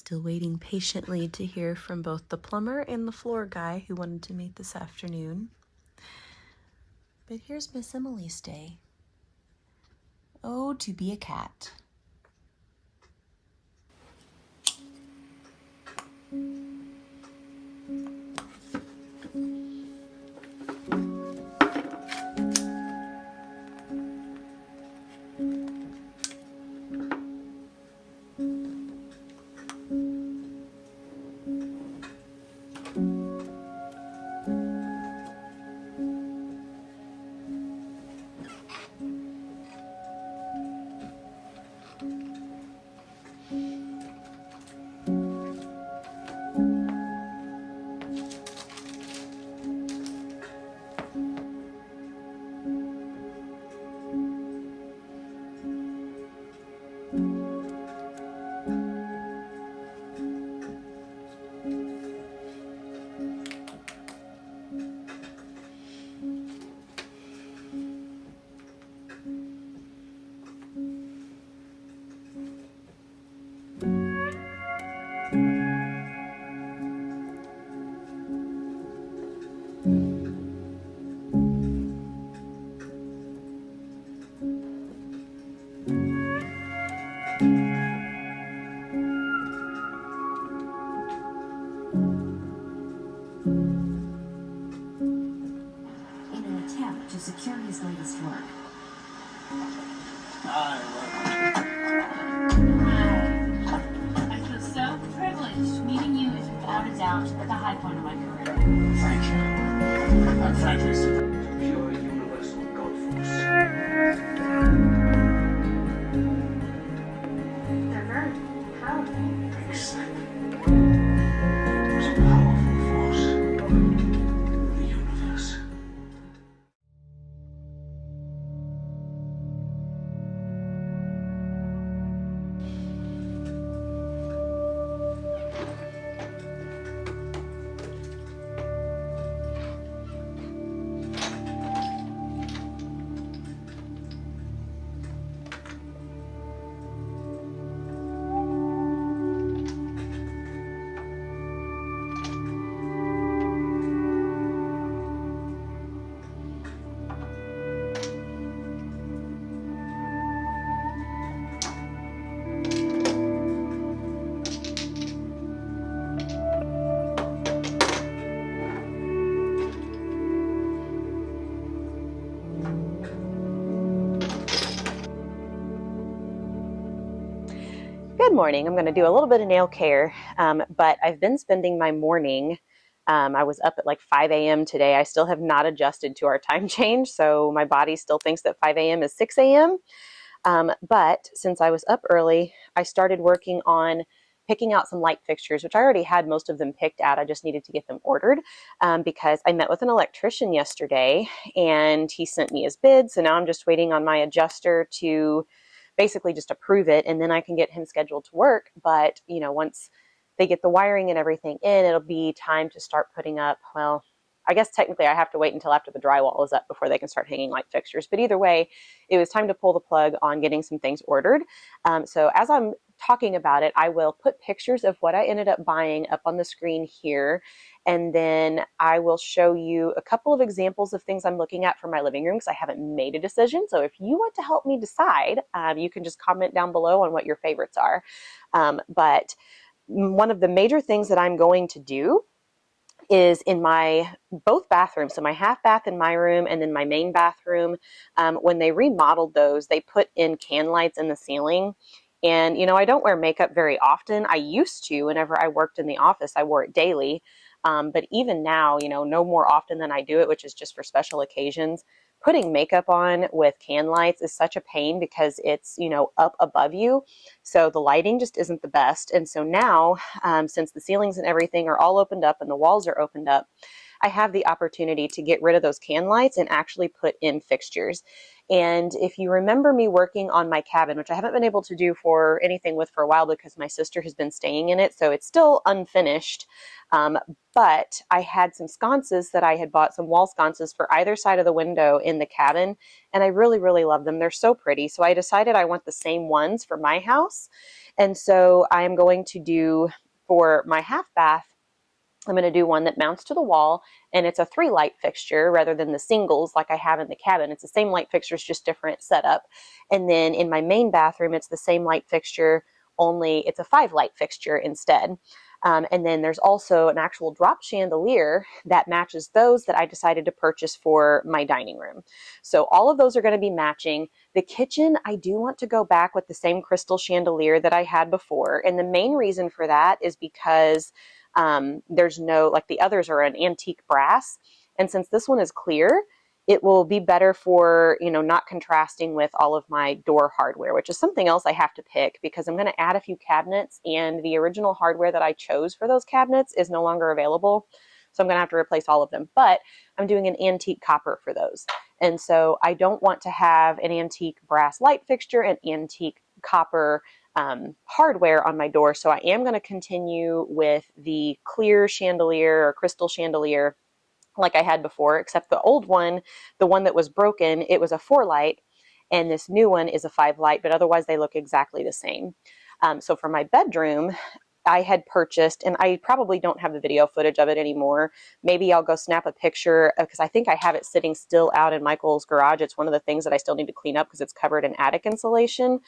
Still waiting patiently to hear from both the plumber and the floor guy who wanted to meet this afternoon. But here's Miss Emily's day. Oh, to be a cat. I feel so privileged. Meeting you is without a doubt the high point of my career. Thank you. I'm frankly surprised. Pure universal God force. They're very powerful. Exactly. The most powerful force in the universe. Good morning. I'm going to do a little bit of nail care, but I've been spending my morning. I was up at like 5 a.m. today. I still have not adjusted to our time change, so my body still thinks that 5 a.m. is 6 a.m. But since I was up early, I started working on picking out some light fixtures, which I already had most of them picked out. I just needed to get them ordered because I met with an electrician yesterday and he sent me his bid. So now I'm just waiting on my adjuster to basically just approve it, and then I can get him scheduled to work. But, you know, once they get the wiring and everything in, it'll be time to start putting up, well, I guess technically I have to wait until after the drywall is up before they can start hanging light fixtures. But either way, it was time to pull the plug on getting some things ordered. So as I'm talking about it, I will put pictures of what I ended up buying up on the screen here. And then I will show you a couple of examples of things I'm looking at for my living room because I haven't made a decision. So if you want to help me decide, you can just comment down below on what your favorites are. But one of the major things that I'm going to do is in my both bathrooms, so my half bath in my room and then my main bathroom. When they remodeled those, they put in can lights in the ceiling. And, you know, I don't wear makeup very often. I used to. Whenever I worked in the office, I wore it daily. But even now, you know, no more often than I do it, which is just for special occasions. Putting makeup on with can lights is such a pain because it's, you know, up above you. So the lighting just isn't the best. And so now, since the ceilings and everything are all opened up and the walls are opened up, I have the opportunity to get rid of those can lights and actually put in fixtures. And if you remember me working on my cabin, which I haven't been able to do for anything with for a while because my sister has been staying in it, so it's still unfinished. But I had some sconces that I had bought, some wall sconces for either side of the window in the cabin, and I really, really love them. They're so pretty. So I decided I want the same ones for my house. And so I'm going to do, for my half bath, I'm going to do one that mounts to the wall, and it's a 3 light fixture rather than the singles like I have in the cabin. It's the same light fixtures, just different setup. And then in my main bathroom, it's the same light fixture, only it's a 5 light fixture instead. And then there's also an actual drop chandelier that matches those that I decided to purchase for my dining room. So all of those are going to be matching. The kitchen, I do want to go back with the same crystal chandelier that I had before. And the main reason for that is because there's no, like the others are an antique brass. And since this one is clear, it will be better for, you know, not contrasting with all of my door hardware, which is something else I have to pick because I'm going to add a few cabinets, and the original hardware that I chose for those cabinets is no longer available. So I'm going to have to replace all of them, but I'm doing an antique copper for those. And so I don't want to have an antique brass light fixture and antique copper hardware on my door. So I am going to continue with the clear chandelier or crystal chandelier like I had before, except the old one, the one that was broken, it was a 4 light, and this new one is a 5 light, but otherwise they look exactly the same. So for my bedroom, I had purchased, and I probably don't have the video footage of it anymore. Maybe I'll go snap a picture because I think I have it sitting still out in Michael's garage. It's one of the things that I still need to clean up because it's covered in attic insulation.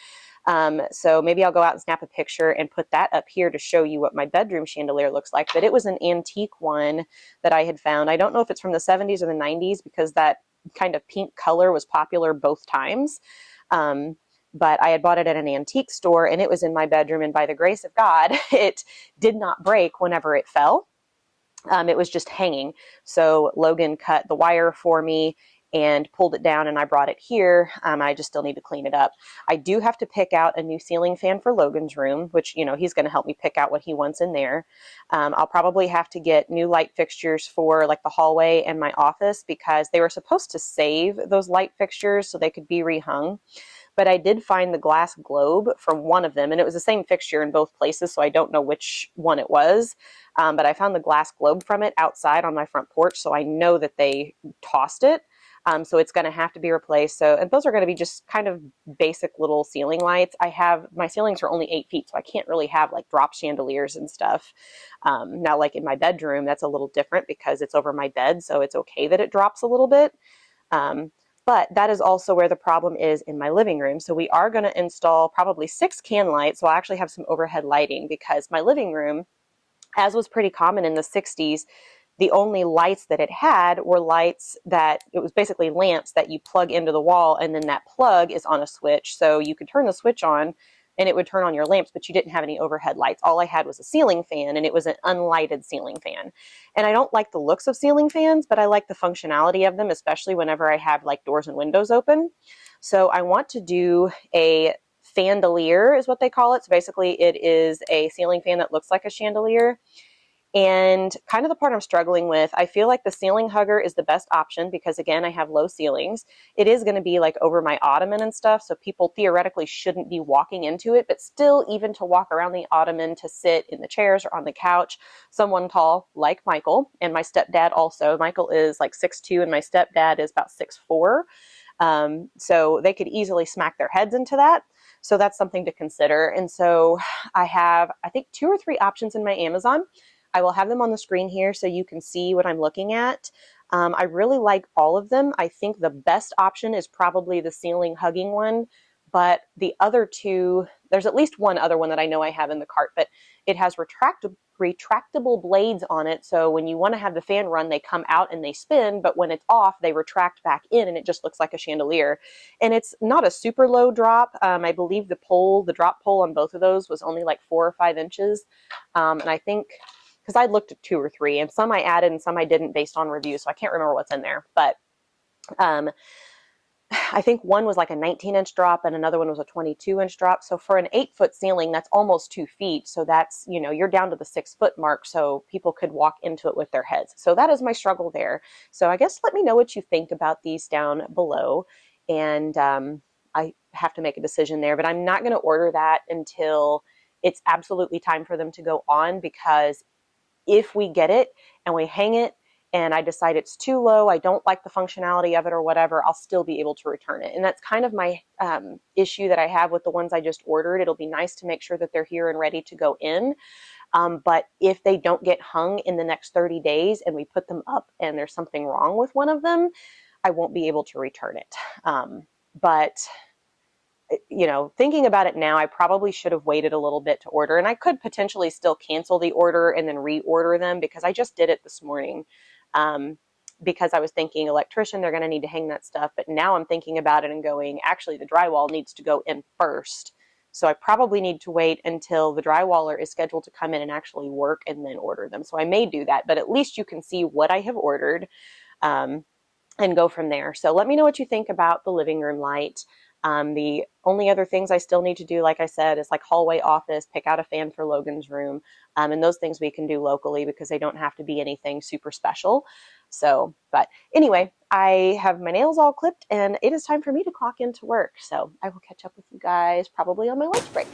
So maybe I'll go out and snap a picture and put that up here to show you what my bedroom chandelier looks like. But it was an antique one that I had found. I don't know if it's from the 70s or the 90s because that kind of pink color was popular both times. But I had bought it at an antique store, and it was in my bedroom, and by the grace of God, it did not break whenever it fell. It was just hanging. So Logan cut the wire for me and pulled it down, and I brought it here. I just still need to clean it up. I do have to pick out a new ceiling fan for Logan's room, which, you know, he's going to help me pick out what he wants in there. I'll probably have to get new light fixtures for like the hallway and my office, because they were supposed to save those light fixtures so they could be rehung. But I did find the glass globe from one of them, and it was the same fixture in both places, so I don't know which one it was. But I found the glass globe from it outside on my front porch, so I know that they tossed it. So it's going to have to be replaced. So, and those are going to be just kind of basic little ceiling lights. My ceilings are only 8 feet, so I can't really have like drop chandeliers and stuff. Now, like in my bedroom, that's a little different because it's over my bed, so it's okay that it drops a little bit. But that is also where the problem is in my living room. So we are going to install probably 6 can lights. So I'll actually have some overhead lighting, because my living room, as was pretty common in the 60s, the only lights that it had were lights that, it was basically lamps that you plug into the wall, and then that plug is on a switch. So you could turn the switch on and it would turn on your lamps, but you didn't have any overhead lights. All I had was a ceiling fan, and it was an unlighted ceiling fan. And I don't like the looks of ceiling fans, but I like the functionality of them, especially whenever I have like doors and windows open. So I want to do a fandelier is what they call it. So basically it is a ceiling fan that looks like a chandelier. And kind of the part I'm struggling with, I feel like the ceiling hugger is the best option because, again, I have low ceilings. It is going to be like over my ottoman and stuff, so people theoretically shouldn't be walking into it, but still, even to walk around the ottoman, to sit in the chairs or on the couch, someone tall like Michael, and my stepdad also. Michael is like 6'2", and my stepdad is about 6'4". So they could easily smack their heads into that. So that's something to consider. And so I have, I think, 2 or 3 options in my Amazon. I will have them on the screen here so you can see what I'm looking at. I really like all of them. I think the best option is probably the ceiling hugging one, but the other 2, there's at least one other one that I know I have in the cart, but it has retractable blades on it. So when you want to have the fan run, they come out and they spin, but when it's off, they retract back in, and it just looks like a chandelier. And it's not a super low drop. I believe the drop pole on both of those was only like 4 or 5 inches. And I think, because I looked at 2 or 3, and some I added and some I didn't based on reviews, so I can't remember what's in there. But I think one was like a 19-inch drop and another one was a 22-inch drop. So for an 8-foot ceiling, that's almost 2 feet. So that's, you know, you're down to the 6-foot mark, so people could walk into it with their heads. So that is my struggle there. So I guess let me know what you think about these down below. And I have to make a decision there, but I'm not going to order that until it's absolutely time for them to go on, because if we get it and we hang it and I decide it's too low, I don't like the functionality of it or whatever, I'll still be able to return it. And that's kind of my issue that I have with the ones I just ordered. It'll be nice to make sure that they're here and ready to go in. But if they don't get hung in the next 30 days and we put them up and there's something wrong with one of them, I won't be able to return it. But you know, thinking about it now, I probably should have waited a little bit to order, and I could potentially still cancel the order and then reorder them, because I just did it this morning. Because I was thinking electrician, they're going to need to hang that stuff. But now I'm thinking about it and going, actually, the drywall needs to go in first. So I probably need to wait until the drywaller is scheduled to come in and actually work and then order them. So I may do that, but at least you can see what I have ordered and go from there. So let me know what you think about the living room light. The only other things I still need to do, like I said, is like hallway office, pick out a fan for Logan's room. And those things we can do locally because they don't have to be anything super special. So, but anyway, I have my nails all clipped and it is time for me to clock into work. So I will catch up with you guys probably on my lunch break.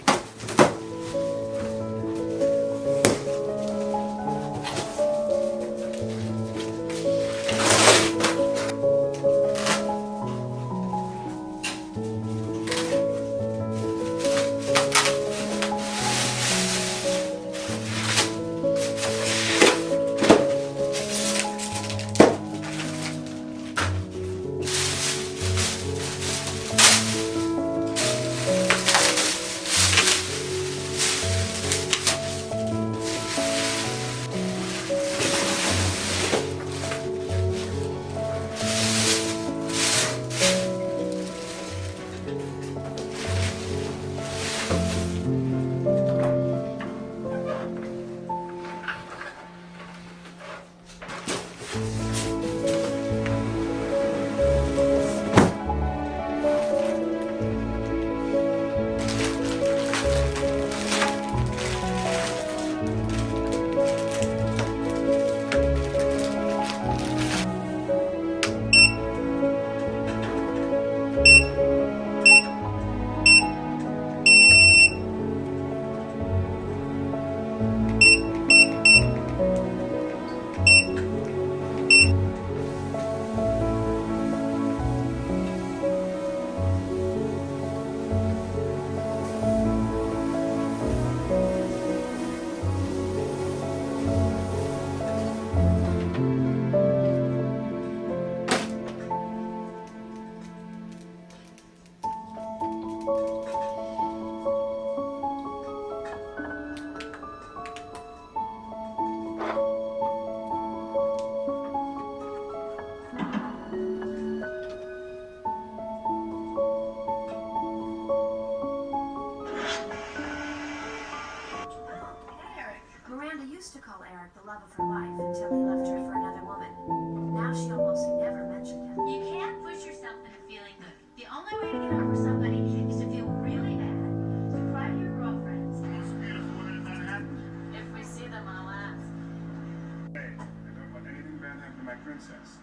Miranda used to call Eric the love of her life until he left her for another woman. Now she almost never mentioned him. You can't push yourself into feeling good. The only way to get over somebody is to feel really bad. To cry to your girlfriends. Most beautiful women in Manhattan. If we see them, I'll ask. Hey, I don't want anything bad happen to my princess.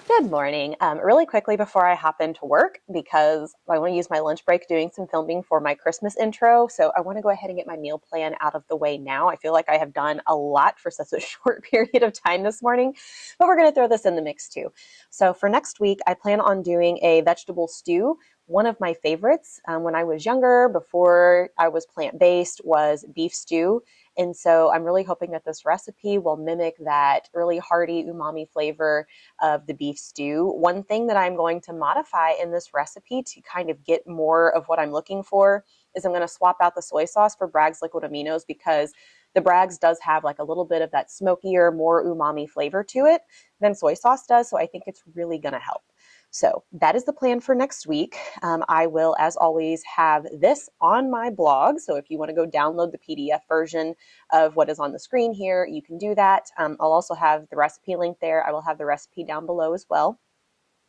Good morning. Really quickly before I hop into work, because I want to use my lunch break doing some filming for my Christmas intro. So I want to go ahead and get my meal plan out of the way now. I feel like I have done a lot for such a short period of time this morning, but we're going to throw this in the mix too. So for next week, I plan on doing a vegetable stew. One of my favorites when I was younger, before I was plant-based, was beef stew. And so I'm really hoping that this recipe will mimic that really hearty umami flavor of the beef stew. One thing that I'm going to modify in this recipe to kind of get more of what I'm looking for is I'm going to swap out the soy sauce for Bragg's liquid aminos, because the Bragg's does have like a little bit of that smokier, more umami flavor to it than soy sauce does. So I think it's really going to help. So that is the plan for next week. I will, as always, have this on my blog. So if you want to go download the PDF version of what is on the screen here, you can do that. I'll also have the recipe link there. I will have the recipe down below as well.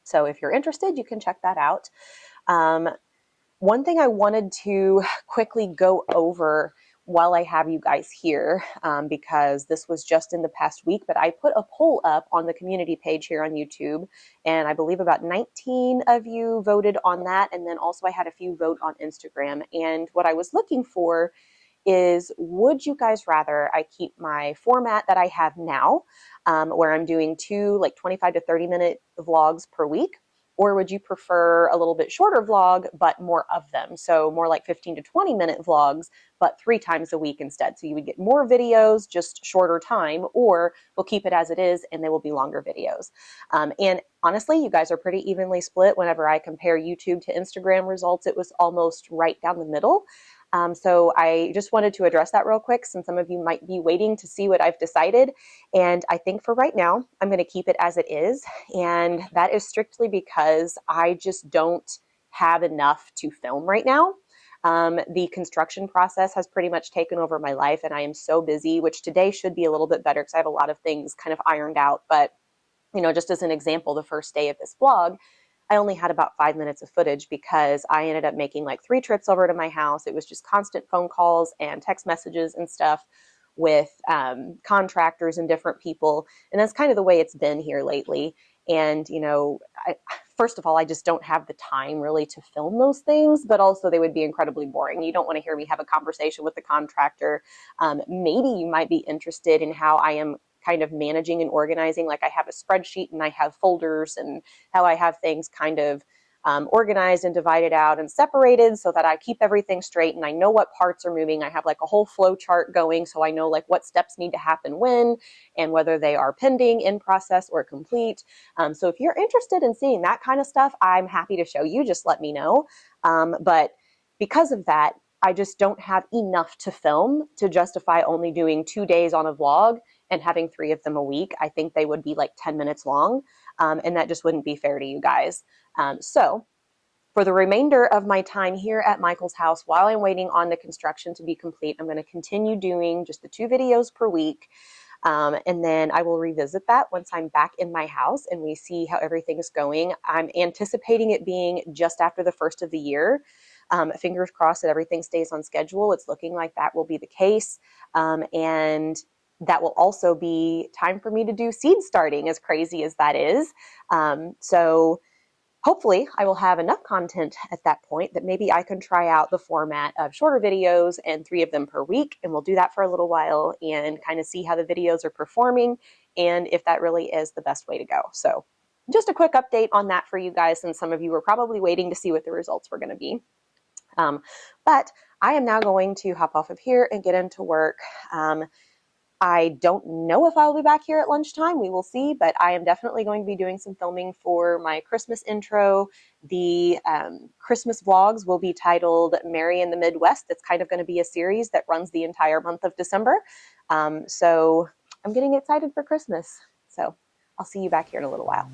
So if you're interested, you can check that out. One thing I wanted to quickly go over while I have you guys here, because this was just in the past week, but I put a poll up on the community page here on YouTube, and I believe about 19 of you voted on that. And then also I had a few vote on Instagram. And what I was looking for is, would you guys rather I keep my format that I have now, where I'm doing two like 25 to 30 minute vlogs per week? Or would you prefer a little bit shorter vlog, but more of them? So more like 15 to 20-minute vlogs, but 3 times a week instead. So you would get more videos, just shorter time, or we'll keep it as it is and they will be longer videos. And honestly, you guys are pretty evenly split. Whenever I compare YouTube to Instagram results, it was almost right down the middle. So I just wanted to address that real quick, since some of you might be waiting to see what I've decided. And I think for right now, I'm going to keep it as it is. And that is strictly because I just don't have enough to film right now. The construction process has pretty much taken over my life, and I am so busy, which today should be a little bit better because I have a lot of things kind of ironed out. But, you know, just as an example, the first day of this vlog, I only had about 5 minutes of footage because I ended up making like 3 trips over to my house. It was just constant phone calls and text messages and stuff with contractors and different people. And that's kind of the way it's been here lately. And, you know, first of all, I just don't have the time really to film those things, but also they would be incredibly boring. You don't want to hear me have a conversation with the contractor. Maybe you might be interested in how I am kind of managing and organizing. Like I have a spreadsheet and I have folders, and how I have things kind of organized and divided out and separated so that I keep everything straight and I know what parts are moving. I have like a whole flow chart going, so I know like what steps need to happen when, and whether they are pending, in process, or complete. So if you're interested in seeing that kind of stuff, I'm happy to show you. Just let me know. But because of that, I just don't have enough to film to justify only doing 2 days on a vlog and having 3 of them a week. I think they would be like 10 minutes long, and that just wouldn't be fair to you guys. So for the remainder of my time here at Michael's house, while I'm waiting on the construction to be complete, I'm going to continue doing just the 2 videos per week. And then I will revisit that once I'm back in my house and we see how everything is going. I'm anticipating it being just after the first of the year. Fingers crossed that everything stays on schedule. It's looking like that will be the case. And that will also be time for me to do seed starting, as crazy as that is. So hopefully I will have enough content at that point that maybe I can try out the format of shorter videos and 3 of them per week. And we'll do that for a little while and kind of see how the videos are performing and if that really is the best way to go. So just a quick update on that for you guys, since some of you were probably waiting to see what the results were going to be. But I am now going to hop off of here and get into work. I don't know if I'll be back here at lunchtime. We will see, but I am definitely going to be doing some filming for my Christmas intro. The Christmas vlogs will be titled Merry in the Midwest. It's kind of going to be a series that runs the entire month of December. So I'm getting excited for Christmas. So I'll see you back here in a little while.